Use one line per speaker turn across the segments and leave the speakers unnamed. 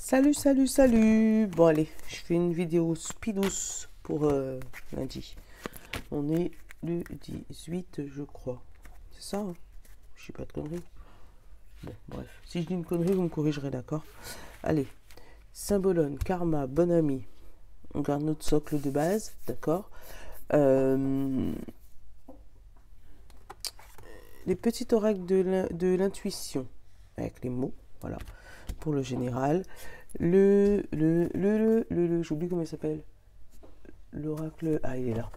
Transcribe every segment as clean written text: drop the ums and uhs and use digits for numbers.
Salut, salut, salut. Bon allez, je fais une vidéo speedos pour lundi. On est le 18 je crois. C'est ça hein. Je sais pas de conneries. Bon bref, si je dis une connerie vous me corrigerez, d'accord. Allez, Symbolone, Karma, Bon Ami. On garde notre socle de base, d'accord. Les petits oracles de l'intuition avec les mots, voilà, pour le général. J'oublie comment il s'appelle. L'oracle, ah il est là,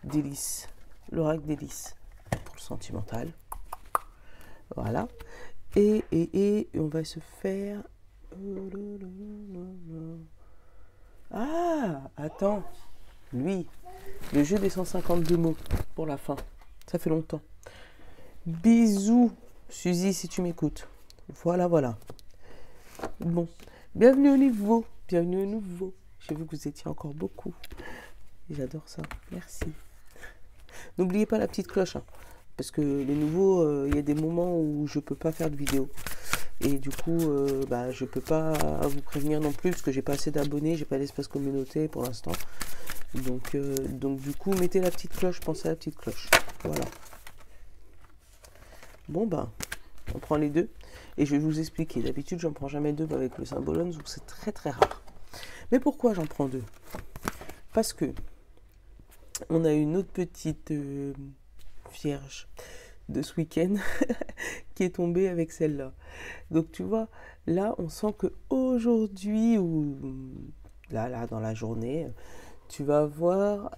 délice, l'oracle délice pour le sentimental, voilà. Et on va se faire, ah attends, lui, le jeu des 152 mots pour la fin, ça fait longtemps. Bisous Suzy si tu m'écoutes, voilà. Bon, bienvenue au nouveau, bienvenue au nouveau. J'ai vu que vous étiez encore beaucoup. J'adore ça, merci. N'oubliez pas la petite cloche, hein, parce que les nouveaux, il y a des moments où je peux pas faire de vidéo. Et du coup, je peux pas vous prévenir non plus, parce que j'ai pas assez d'abonnés, j'ai pas d'espace communauté pour l'instant. Donc du coup, mettez la petite cloche, pensez à la petite cloche. Voilà. Bon on prend les deux. Et je vais vous expliquer. D'habitude, j'en prends jamais deux avec le Symbolone, donc c'est très très rare. Mais pourquoi j'en prends deux? Parce que on a une autre petite vierge de ce week-end qui est tombée avec celle-là. Donc tu vois, là, on sent que aujourd'hui ou là, dans la journée, tu vas avoir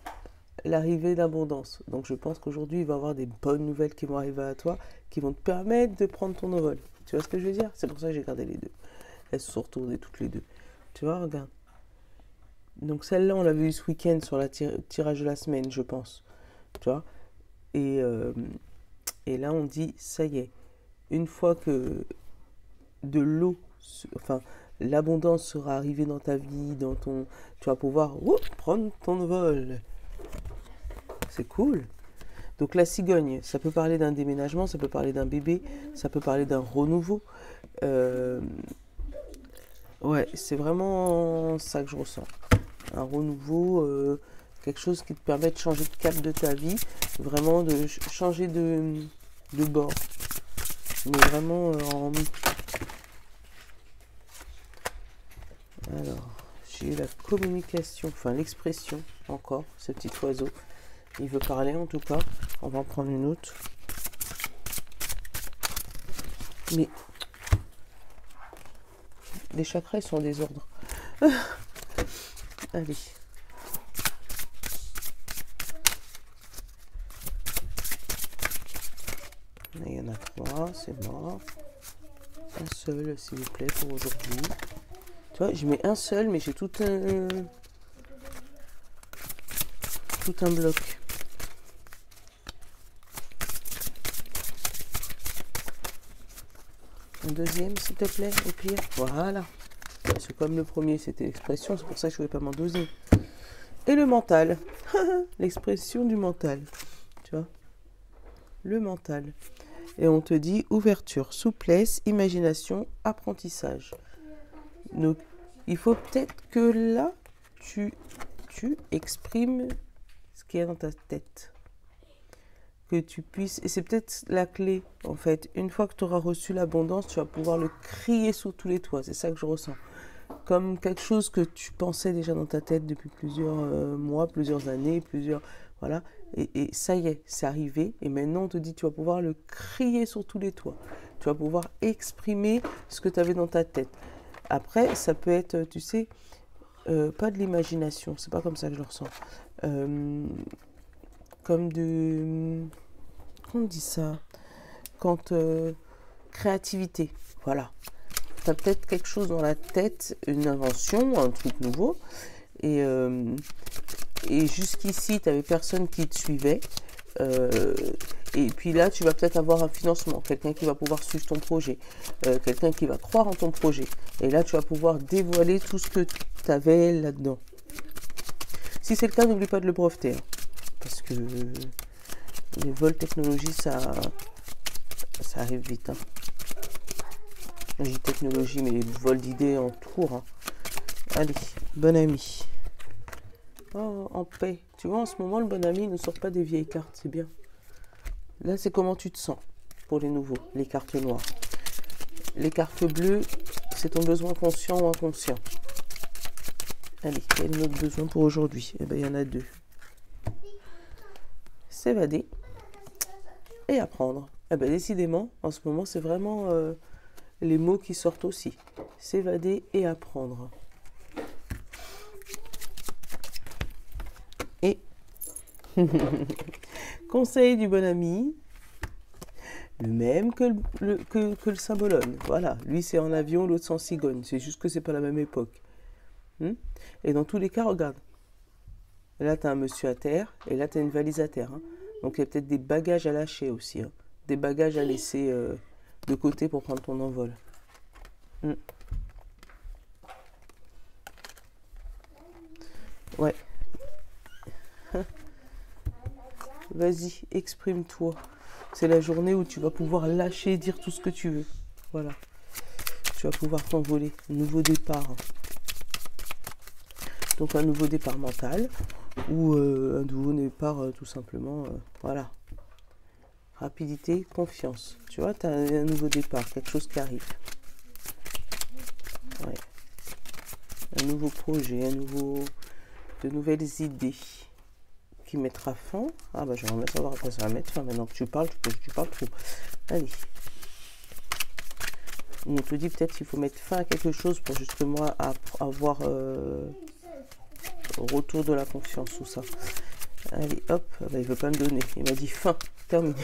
l'arrivée d'abondance. Donc je pense qu'aujourd'hui, il va y avoir des bonnes nouvelles qui vont arriver à toi, qui vont te permettre de prendre ton envol. Tu vois ce que je veux dire? C'est pour ça que j'ai gardé les deux. Elles se sont retournées toutes les deux. Tu vois, regarde. Donc celle-là, on l'avait eu ce week-end sur la tirage de la semaine, je pense. Tu vois? Et là, on dit, ça y est, une fois que de l'eau, enfin, l'abondance sera arrivée dans ta vie, tu vas pouvoir prendre ton vol. C'est cool. Donc la cigogne, ça peut parler d'un déménagement, ça peut parler d'un bébé, ça peut parler d'un renouveau. Ouais, c'est vraiment ça que je ressens. Un renouveau, quelque chose qui te permet de changer de cap de ta vie, vraiment de changer de bord. Mais vraiment Alors, j'ai eu la communication, enfin l'expression encore, ce petit oiseau. Il veut parler en tout cas. On va en prendre une autre. Mais les chakras ils sont en désordre. Allez. Il y en a 3, c'est mort. Un seul, s'il vous plaît, pour aujourd'hui. Tu vois, je mets un seul, mais j'ai tout un bloc. Un deuxième, s'il te plaît, au pire. Voilà. C'est comme le premier, c'était l'expression, c'est pour ça que je ne voulais pas m'en doser. Et le mental. L'expression du mental. Tu vois? Le mental. Et on te dit ouverture, souplesse, imagination, apprentissage. Donc, il faut peut-être que là, tu exprimes ce qu'il y a dans ta tête. Que tu puisses, et c'est peut-être la clé, en fait. Une fois que tu auras reçu l'abondance, tu vas pouvoir le crier sous tous les toits. C'est ça que je ressens. Comme quelque chose que tu pensais déjà dans ta tête depuis plusieurs mois, plusieurs années, voilà. Et ça y est, c'est arrivé. Et maintenant, on te dit, tu vas pouvoir le crier sur tous les toits. Tu vas pouvoir exprimer ce que tu avais dans ta tête. Après, ça peut être, tu sais, pas de l'imagination. C'est pas comme ça que je le ressens. Comme de... Comment on dit ça? Quand... créativité. Voilà. Tu as peut-être quelque chose dans la tête, une invention, un truc nouveau. Et jusqu'ici, tu n'avais personne qui te suivait. Et puis là, tu vas peut-être avoir un financement. Quelqu'un qui va pouvoir suivre ton projet. Quelqu'un qui va croire en ton projet. Et là, tu vas pouvoir dévoiler tout ce que tu avais là-dedans. Si c'est le cas, n'oublie pas de le breveter. Hein, parce que les vols technologie, ça arrive vite. Hein. Je dis technologie, mais les vols d'idées en cours. Hein. Allez, bon ami. Oh, en paix. Tu vois, en ce moment, le bon ami ne sort pas des vieilles cartes, c'est bien. Là, c'est comment tu te sens pour les nouveaux, les cartes noires. Les cartes bleues, c'est ton besoin conscient ou inconscient. Allez, quel est notre besoin pour aujourd'hui? Eh bien, il y en a deux. S'évader et apprendre. Eh bien, décidément, en ce moment, c'est vraiment les mots qui sortent aussi. S'évader et apprendre. Et conseil du bon ami, le même que le symbolone. Voilà, lui c'est en avion, l'autre c'est en cigogne. C'est juste que c'est pas la même époque. Et dans tous les cas, regarde. Là, tu as un monsieur à terre et là, tu as une valise à terre. Donc, il y a peut-être des bagages à lâcher aussi. Des bagages à laisser de côté pour prendre ton envol. Ouais. Vas-y, exprime-toi. C'est la journée où tu vas pouvoir lâcher, dire tout ce que tu veux. Voilà. Tu vas pouvoir t'envoler. Nouveau départ. Donc un nouveau départ mental ou un nouveau départ tout simplement. Voilà. Rapidité, confiance. Tu vois, tu as un nouveau départ, quelque chose qui arrive. Ouais. Un nouveau projet, de nouvelles idées qui mettra fin. Ah bah j'aimerais bien savoir à quoi ça va mettre fin. Maintenant que tu parles, tu parles trop. Allez. On te dit peut-être qu'il faut mettre fin à quelque chose pour justement avoir retour de la confiance ou ça. Allez, hop, bah, il veut pas me donner. Il m'a dit fin, terminé.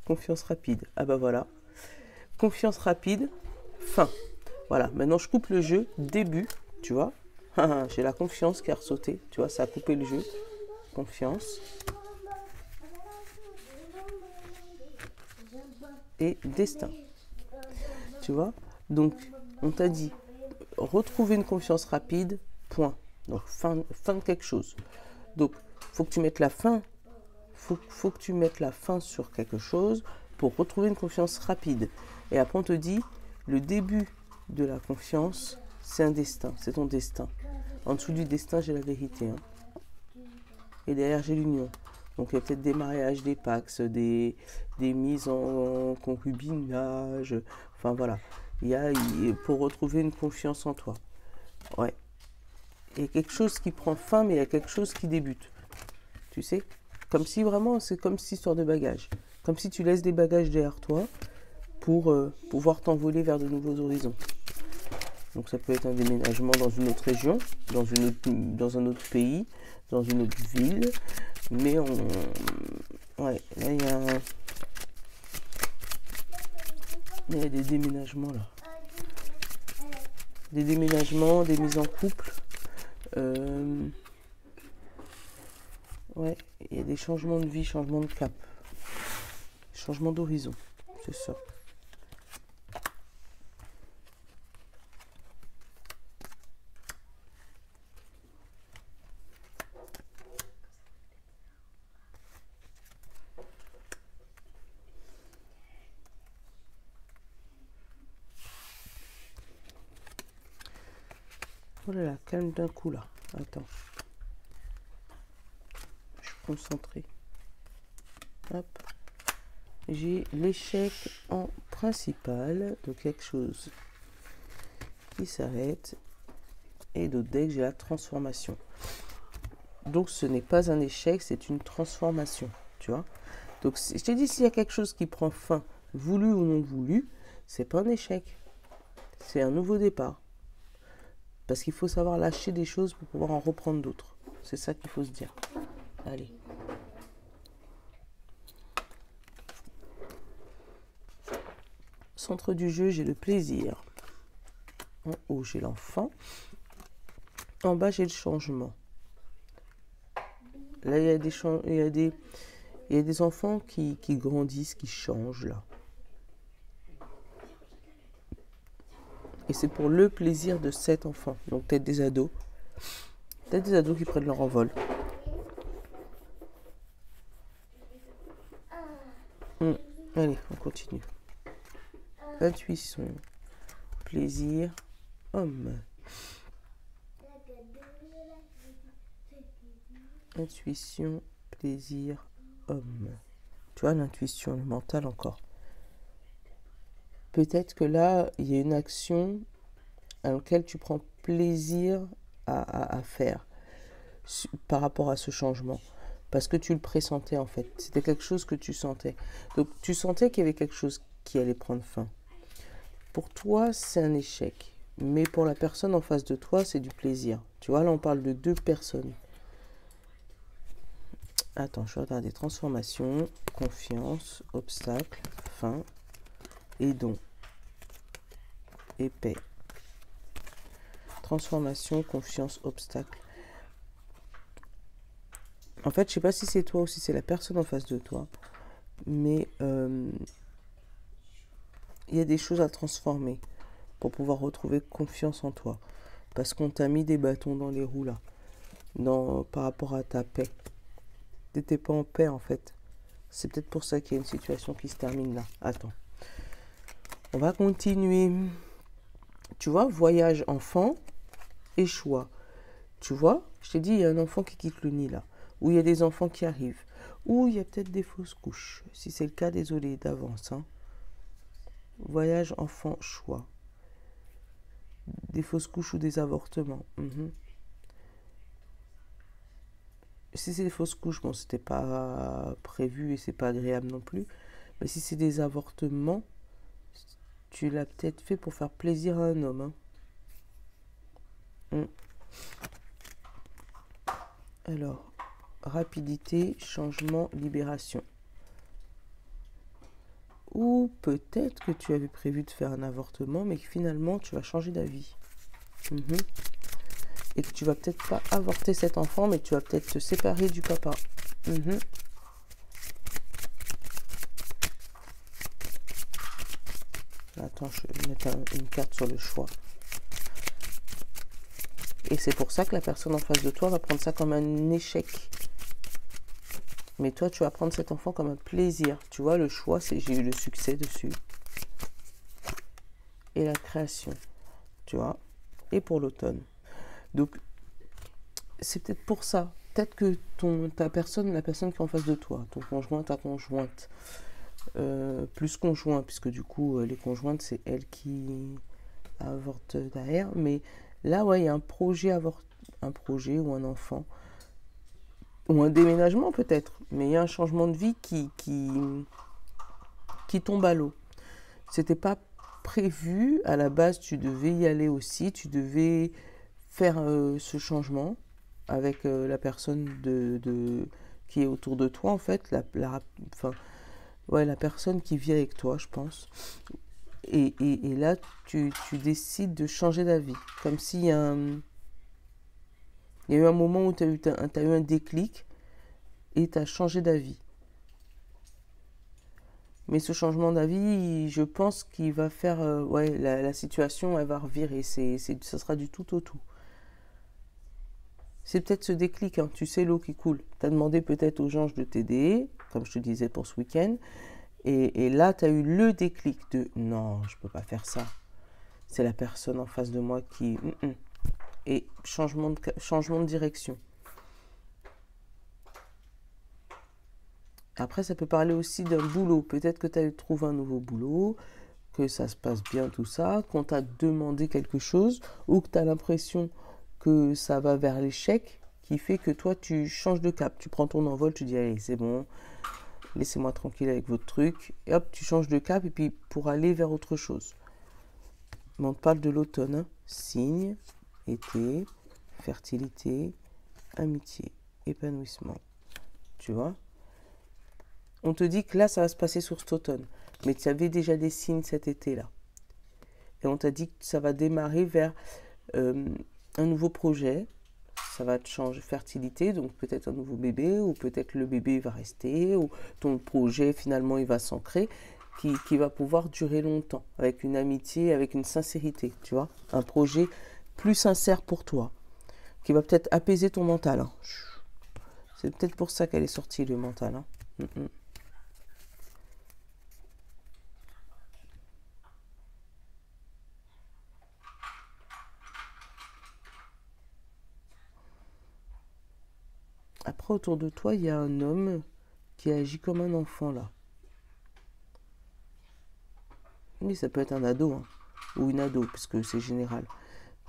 Confiance rapide. Ah bah voilà. Confiance rapide, fin. Voilà, maintenant je coupe le jeu, début, tu vois. J'ai la confiance qui a ressauté, tu vois, ça a coupé le jeu. Confiance. Et destin. Tu vois. Donc, on t'a dit, retrouver une confiance rapide, point. Donc, fin de quelque chose. Donc, faut que tu mettes la fin. Faut que tu mettes la fin sur quelque chose pour retrouver une confiance rapide. Et après, on te dit, le début de la confiance, c'est un destin, c'est ton destin. En dessous du destin, j'ai la vérité. Et derrière, j'ai l'union. Donc, il y a peut-être des mariages, des pax, des mises en concubinage. Enfin, voilà. Pour retrouver une confiance en toi. Ouais. Il y a quelque chose qui prend fin, mais il y a quelque chose qui débute. Tu sais? Comme si vraiment, c'est comme cette histoire de bagages. Comme si tu laisses des bagages derrière toi pour pouvoir t'envoler vers de nouveaux horizons. Donc ça peut être un déménagement dans une autre région, dans un autre pays, dans une autre ville. Mais ouais, là il y a des déménagements là. Des déménagements, des mises en couple. Ouais, il y a des changements de vie, changements de cap. Changement d'horizon, c'est ça. Oh là là, calme d'un coup là. Attends. Je suis concentré. Hop. J'ai l'échec en principal. Donc quelque chose qui s'arrête. Et d'autres decks, j'ai la transformation. Donc ce n'est pas un échec, c'est une transformation. Tu vois. Donc je te dis, s'il y a quelque chose qui prend fin, voulu ou non voulu, c'est pas un échec. C'est un nouveau départ. Parce qu'il faut savoir lâcher des choses pour pouvoir en reprendre d'autres. C'est ça qu'il faut se dire. Allez. Centre du jeu, j'ai le plaisir. En haut, j'ai l'enfant. En bas, j'ai le changement. Là, il y a des enfants qui grandissent, qui changent là. Et c'est pour le plaisir de cet enfant. Donc peut-être des ados. Peut-être des ados qui prennent leur envol. Allez, on continue. Intuition. Plaisir. Homme. Intuition, plaisir, homme. Tu vois, l'intuition, le mental encore. Peut-être que là, il y a une action à laquelle tu prends plaisir à faire par rapport à ce changement. Parce que tu le pressentais en fait. C'était quelque chose que tu sentais. Donc tu sentais qu'il y avait quelque chose qui allait prendre fin. Pour toi, c'est un échec. Mais pour la personne en face de toi, c'est du plaisir. Tu vois, là, on parle de deux personnes. Attends, je vais regarder. Transformation, confiance, obstacle, fin et don. Et paix. Transformation, confiance, obstacle. En fait, je ne sais pas si c'est toi ou si c'est la personne en face de toi. Mais il y a des choses à transformer pour pouvoir retrouver confiance en toi. Parce qu'on t'a mis des bâtons dans les roues là. Par rapport à ta paix. Tu n'étais pas en paix en fait. C'est peut-être pour ça qu'il y a une situation qui se termine là. Attends. On va continuer. Tu vois, voyage enfant et choix. Tu vois, je t'ai dit, il y a un enfant qui quitte le nid là. Ou il y a des enfants qui arrivent. Ou il y a peut-être des fausses couches. Si c'est le cas, désolé d'avance. Hein. Voyage enfant choix. Des fausses couches ou des avortements. Si c'est des fausses couches, bon, c'était pas prévu et c'est pas agréable non plus. Mais si c'est des avortements, tu l'as peut-être fait pour faire plaisir à un homme. Hein. Alors, rapidité, changement, libération. Ou peut-être que tu avais prévu de faire un avortement, mais que finalement tu vas changer d'avis. Et que tu vas peut-être pas avorter cet enfant, mais tu vas peut-être te séparer du papa. Attends, je vais mettre une carte sur le choix. Et c'est pour ça que la personne en face de toi va prendre ça comme un échec. Mais toi, tu vas prendre cet enfant comme un plaisir. Tu vois, le choix, c'est j'ai eu le succès dessus. Et la création, tu vois. Et pour l'automne. Donc, c'est peut-être pour ça. Peut-être que la personne qui est en face de toi, ton conjoint, ta conjointe, plus conjoint, puisque du coup, les conjointes, c'est elle qui avorte derrière. Mais là, ouais, il y a un projet ou un enfant. Ou un déménagement peut-être. Mais il y a un changement de vie qui tombe à l'eau. C'était pas prévu. À la base, tu devais y aller aussi. Tu devais faire ce changement avec la personne qui est autour de toi, en fait. La personne qui vit avec toi, je pense. Et là, tu décides de changer d'avis. Comme s'il y a il y a eu un moment où tu as eu un déclic et tu as changé d'avis. Mais ce changement d'avis, je pense qu'il va faire... la situation, elle va revirer. Ça sera du tout au tout. C'est peut-être ce déclic, hein. Tu sais l'eau qui coule. Tu as demandé peut-être aux anges de t'aider, comme je te disais pour ce week-end. Et là, tu as eu le déclic de « Non, je ne peux pas faire ça. » C'est la personne en face de moi qui... Et changement de direction. Après, ça peut parler aussi d'un boulot. Peut-être que tu as trouvé un nouveau boulot, que ça se passe bien, tout ça, qu'on t'a demandé quelque chose, ou que tu as l'impression que ça va vers l'échec, qui fait que toi, tu changes de cap. Tu prends ton envol, tu dis, allez, c'est bon, laissez-moi tranquille avec votre truc. Et hop, tu changes de cap, et puis pour aller vers autre chose. Mais on te parle de l'automne. Hein. Cygne, été, fertilité, amitié, épanouissement. Tu vois ? On te dit que là, ça va se passer sur cet automne. Mais tu avais déjà des signes cet été-là. Et on t'a dit que ça va démarrer vers un nouveau projet. Ça va te changer fertilité, donc peut-être un nouveau bébé, ou peut-être le bébé va rester, ou ton projet, finalement, il va s'ancrer, qui va pouvoir durer longtemps, avec une amitié, avec une sincérité, tu vois. Un projet plus sincère pour toi, qui va peut-être apaiser ton mental. Hein. C'est peut-être pour ça qu'elle est sortie, le mental. Hein. Après, autour de toi, il y a un homme qui agit comme un enfant, là. Oui, ça peut être un ado, hein, ou une ado, parce que c'est général.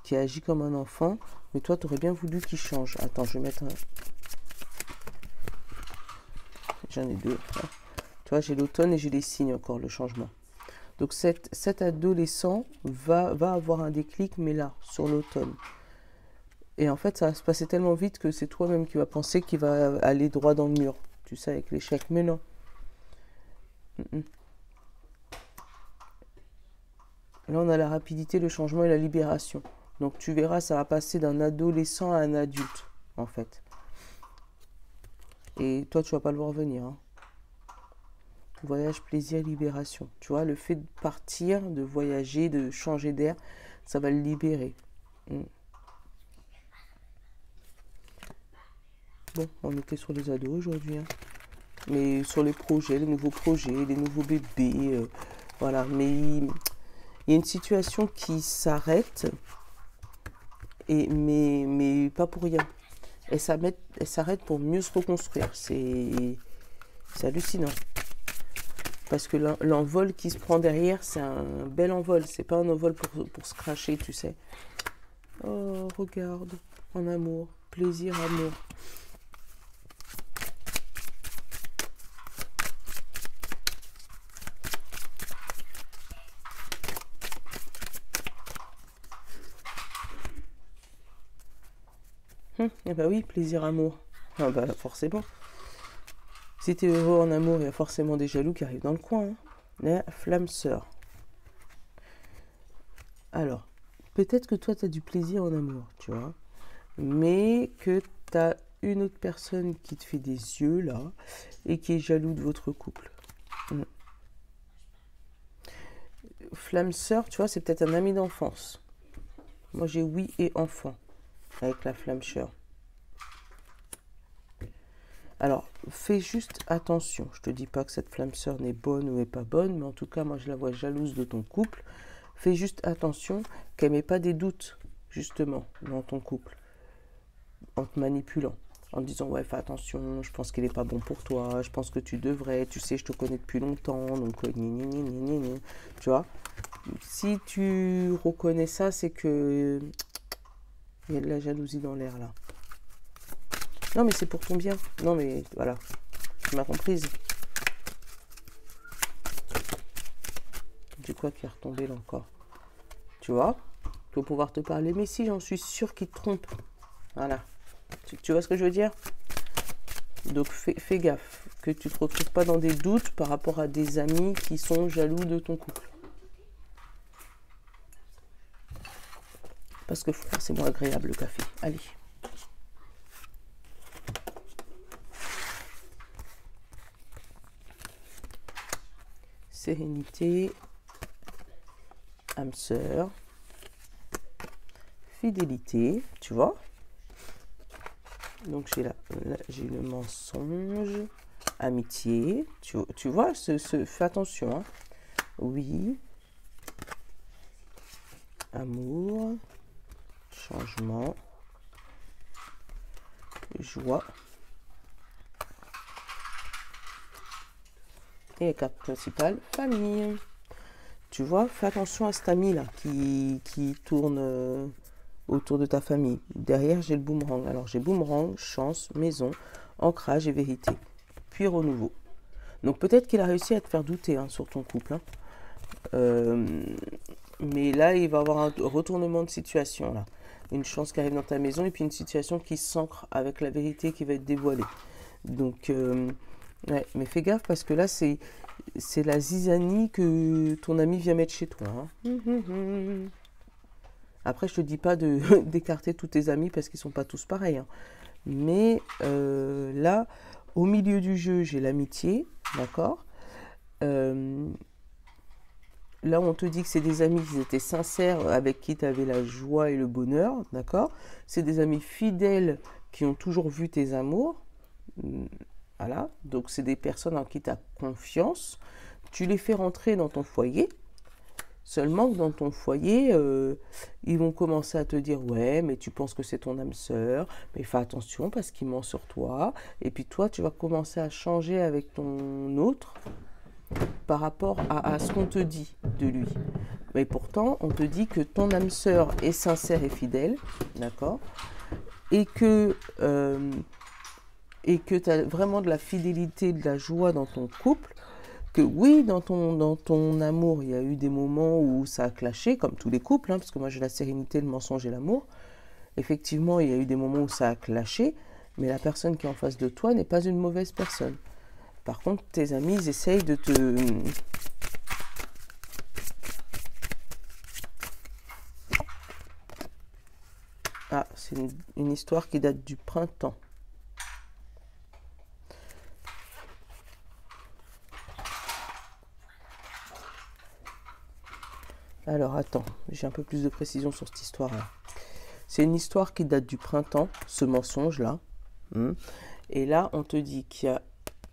Qui agit comme un enfant, mais toi, tu aurais bien voulu qu'il change. Attends, je vais mettre un... J'en ai deux. Tu vois, j'ai l'automne et j'ai les signes encore, le changement. Donc, cet adolescent va avoir un déclic, mais là, sur l'automne. Et en fait, ça va se passer tellement vite que c'est toi-même qui vas penser qu'il va aller droit dans le mur. Tu sais, avec l'échec. Mais non. Là, on a la rapidité, le changement et la libération. Donc, tu verras, ça va passer d'un adolescent à un adulte, en fait. Et toi, tu vas pas le voir venir. Hein. Voyage, plaisir, libération. Tu vois, le fait de partir, de voyager, de changer d'air, ça va le libérer. Bon, on était sur les ados aujourd'hui. Hein. Mais sur les projets, les nouveaux projets, les nouveaux bébés. Voilà, mais il y a une situation qui s'arrête, mais pas pour rien. Elle s'arrête pour mieux se reconstruire. C'est hallucinant. Parce que l'envol qui se prend derrière, c'est un bel envol. C'est pas un envol pour se cracher, tu sais. Oh, regarde, en amour, plaisir, amour. Eh ben oui, plaisir, amour. Ah bah forcément. Si t'es heureux en amour, il y a forcément des jaloux qui arrivent dans le coin. Hein. La flamme sœur. Alors, peut-être que toi, tu as du plaisir en amour, tu vois. Mais que tu as une autre personne qui te fait des yeux, là, et qui est jaloux de votre couple. Flamme sœur, tu vois, c'est peut-être un ami d'enfance. Moi, j'ai oui et enfant avec la flamme sœur. Alors, fais juste attention. Je te dis pas que cette flamme sœur n'est bonne ou n'est pas bonne, mais en tout cas, moi, je la vois jalouse de ton couple. Fais juste attention qu'elle ne met pas des doutes, justement, dans ton couple, en te manipulant, en te disant, ouais, fais attention, je pense qu'il n'est pas bon pour toi, je pense que tu devrais, tu sais, je te connais depuis longtemps, donc, tu vois. Si tu reconnais ça, c'est que il y a de la jalousie dans l'air, là. Non, mais c'est pour ton bien. Non, mais voilà, tu m'as comprise. Du quoi qui est retombé là encore. Tu vois, pour pouvoir te parler. Mais si, j'en suis sûre qu'il te trompe. Voilà. Tu vois ce que je veux dire? Donc fais gaffe. Que tu ne te retrouves pas dans des doutes par rapport à des amis qui sont jaloux de ton couple. Parce que froid, c'est moins agréable le café. Allez. Sérénité. Âme sœur. Fidélité. Tu vois? Donc j'ai le mensonge. Amitié. Tu vois, fais attention. Hein. Oui. Amour. Changement. Joie. Et la carte principale, famille. Tu vois, fais attention à cet ami là qui tourne autour de ta famille. Derrière, j'ai le boomerang. Alors, j'ai boomerang, chance, maison, ancrage et vérité. Puis renouveau. Donc, peut-être qu'il a réussi à te faire douter hein, sur ton couple. Hein. Mais là, il va y avoir un retournement de situation là. Une chance qui arrive dans ta maison et puis une situation qui s'ancre avec la vérité qui va être dévoilée. Donc, ouais, mais fais gaffe parce que là, c'est la zizanie que ton ami vient mettre chez toi. Hein. Après, je te dis pas d'écarter tous tes amis parce qu'ils sont pas tous pareils. Hein. Mais là, au milieu du jeu, j'ai l'amitié, d'accord. Là, on te dit que c'est des amis qui étaient sincères, avec qui tu avais la joie et le bonheur, d'accord. C'est des amis fidèles qui ont toujours vu tes amours. Voilà, donc c'est des personnes en qui tu as confiance. Tu les fais rentrer dans ton foyer. Seulement que dans ton foyer, ils vont commencer à te dire, ouais, mais tu penses que c'est ton âme sœur, mais fais attention parce qu'il ment sur toi. Et puis toi, tu vas commencer à changer avec ton autre par rapport à ce qu'on te dit de lui. Mais pourtant, on te dit que ton âme sœur est sincère et fidèle, d'accord, et que tu as vraiment de la fidélité, de la joie dans ton couple, que oui, dans ton amour, il y a eu des moments où ça a clashé, comme tous les couples, hein, parce que moi j'ai la sérénité, le mensonge et l'amour. Effectivement, il y a eu des moments où ça a clashé, mais la personne qui est en face de toi n'est pas une mauvaise personne. Par contre, tes amis, ils essayent de te... Ah, c'est une histoire qui date du printemps. Alors, attends, j'ai un peu plus de précision sur cette histoire-là. C'est une histoire qui date du printemps, ce mensonge-là. Et là, on te dit qu'il y a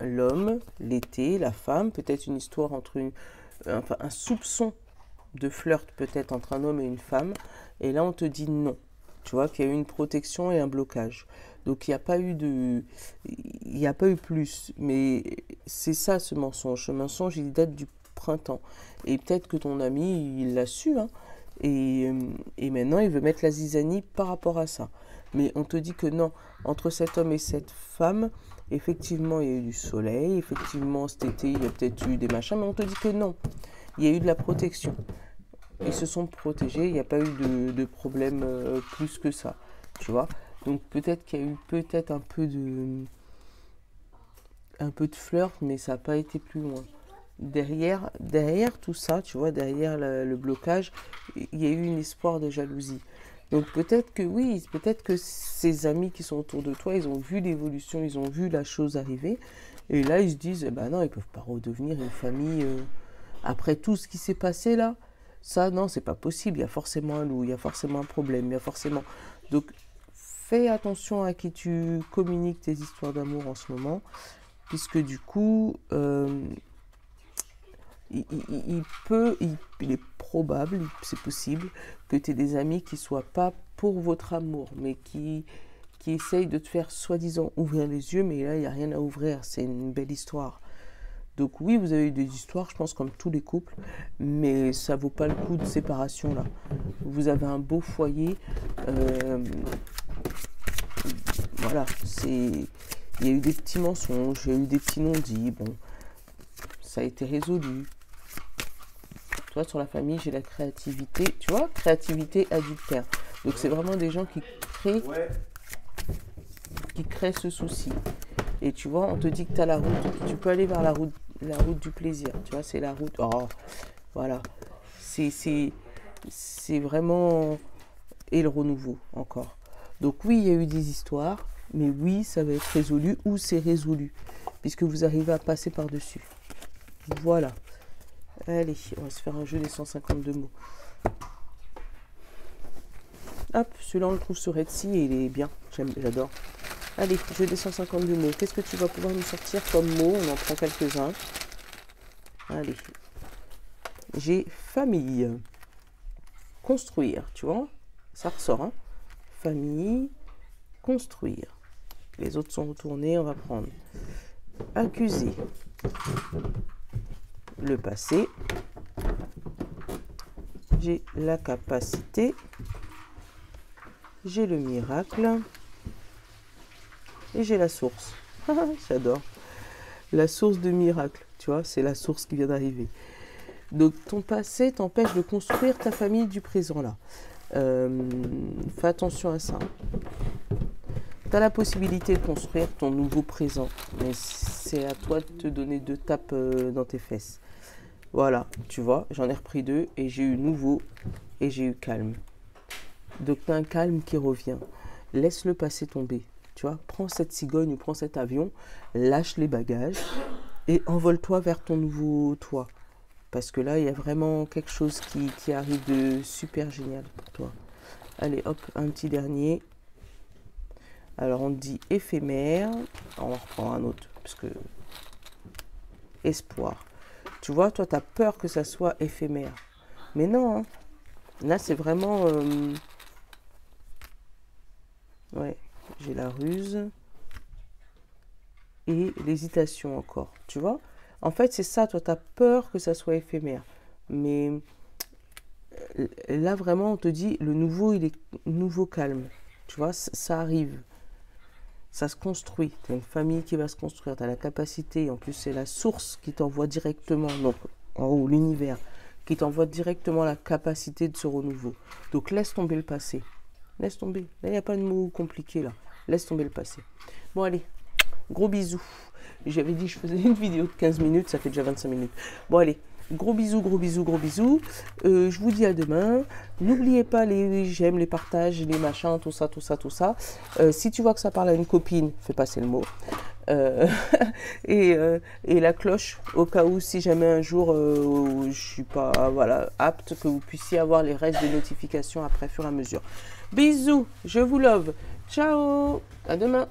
l'homme, l'été, la femme, peut-être une histoire entre enfin, un soupçon de flirt peut-être entre un homme et une femme. Et là, on te dit non. Tu vois qu'il y a eu une protection et un blocage. Donc, il n'y a pas eu plus. Mais c'est ça, ce mensonge. Ce mensonge, il date du printemps. Et peut-être que ton ami, il l'a su, hein. Et maintenant, il veut mettre la zizanie par rapport à ça. Mais on te dit que non, entre cet homme et cette femme, effectivement, il y a eu du soleil, effectivement, cet été, il y a peut-être eu des machins, mais on te dit que non, il y a eu de la protection. Ils se sont protégés, il n'y a pas eu de problème plus que ça, tu vois. Donc peut-être qu'il y a eu peut-être un peu de flirt, mais ça n'a pas été plus loin. Derrière tout ça, tu vois, derrière le blocage, il y a eu un espoir de jalousie. Donc peut-être que oui, peut-être que ces amis qui sont autour de toi, ils ont vu l'évolution, ils ont vu la chose arriver. Et là, ils se disent, eh ben non, ils ne peuvent pas redevenir une famille. Après tout ce qui s'est passé là, ça, non, c'est pas possible. Il y a forcément un loup, il y a forcément un problème, il y a forcément... Donc fais attention à qui tu communiques tes histoires d'amour en ce moment, puisque du coup... il est probable, c'est possible, que tu aies des amis qui ne soient pas pour votre amour, mais qui essayent de te faire soi-disant ouvrir les yeux, mais là, il n'y a rien à ouvrir, c'est une belle histoire. Donc oui, vous avez eu des histoires, je pense, comme tous les couples, mais ça ne vaut pas le coup de séparation, là. Vous avez un beau foyer, voilà, il y a eu des petits mensonges, il y a eu des petits non-dits, bon, ça a été résolu. Tu vois, sur la famille, j'ai la créativité, tu vois, créativité adultère. Donc c'est vraiment des gens qui créent ce souci. Et tu vois, on te dit que tu as la route, tu peux aller vers la route du plaisir. Tu vois, c'est la route, oh, voilà. C'est vraiment, et le renouveau, encore. Donc oui, il y a eu des histoires, mais oui, ça va être résolu, ou c'est résolu, puisque vous arrivez à passer par-dessus. Voilà. Allez, on va se faire un jeu des 152 mots. Hop, celui-là on le trouve sur Etsy et il est bien, j'adore. Allez, jeu des 152 mots. Qu'est-ce que tu vas pouvoir nous sortir comme mots? On en prend quelques-uns. Allez. J'ai famille. Construire, tu vois? Ça ressort, hein? Famille, construire. Les autres sont retournés, on va prendre. Accuser. Le passé. J'ai la capacité. J'ai le miracle. Et j'ai la source. J'adore. La source de miracle, tu vois, c'est la source qui vient d'arriver. Donc ton passé t'empêche de construire ta famille du présent là. Fais attention à ça. Tu as la possibilité de construire ton nouveau présent, mais c'est à toi de te donner 2 tapes dans tes fesses. Voilà, tu vois, j'en ai repris 2 et j'ai eu nouveau et j'ai eu calme. Donc tu as un calme qui revient. Laisse le passé tomber. Tu vois, prends cette cigogne ou prends cet avion, lâche les bagages et envole-toi vers ton nouveau toi. Parce que là, il y a vraiment quelque chose qui arrive de super génial pour toi. Allez, hop, un petit dernier. Alors, on dit éphémère. On va reprendre un autre, parce que... Espoir. Tu vois, toi, tu as peur que ça soit éphémère. Mais non, hein. Là, c'est vraiment... Ouais, j'ai la ruse. Et l'hésitation encore, tu vois. En fait, c'est ça, toi, tu as peur que ça soit éphémère. Mais là, vraiment, on te dit, le nouveau, il est nouveau calme. Tu vois, ça arrive. Ça se construit. Tu as une famille qui va se construire. Tu as la capacité. En plus, c'est la source qui t'envoie directement, donc en haut, l'univers, qui t'envoie directement la capacité de ce renouveau. Donc, laisse tomber le passé. Laisse tomber. Là, il n'y a pas de mots compliqués, là. Laisse tomber le passé. Bon, allez. Gros bisous. J'avais dit que je faisais une vidéo de 15 minutes. Ça fait déjà 25 minutes. Bon, allez. Gros bisous, gros bisous, gros bisous. Je vous dis à demain. N'oubliez pas les j'aime, les partages, les machins, tout ça, tout ça, tout ça. Si tu vois que ça parle à une copine, fais passer le mot. Et la cloche, au cas où, si jamais un jour je suis pas apte, que vous puissiez avoir les restes des notifications après, fur et à mesure. Bisous, je vous love. Ciao, à demain.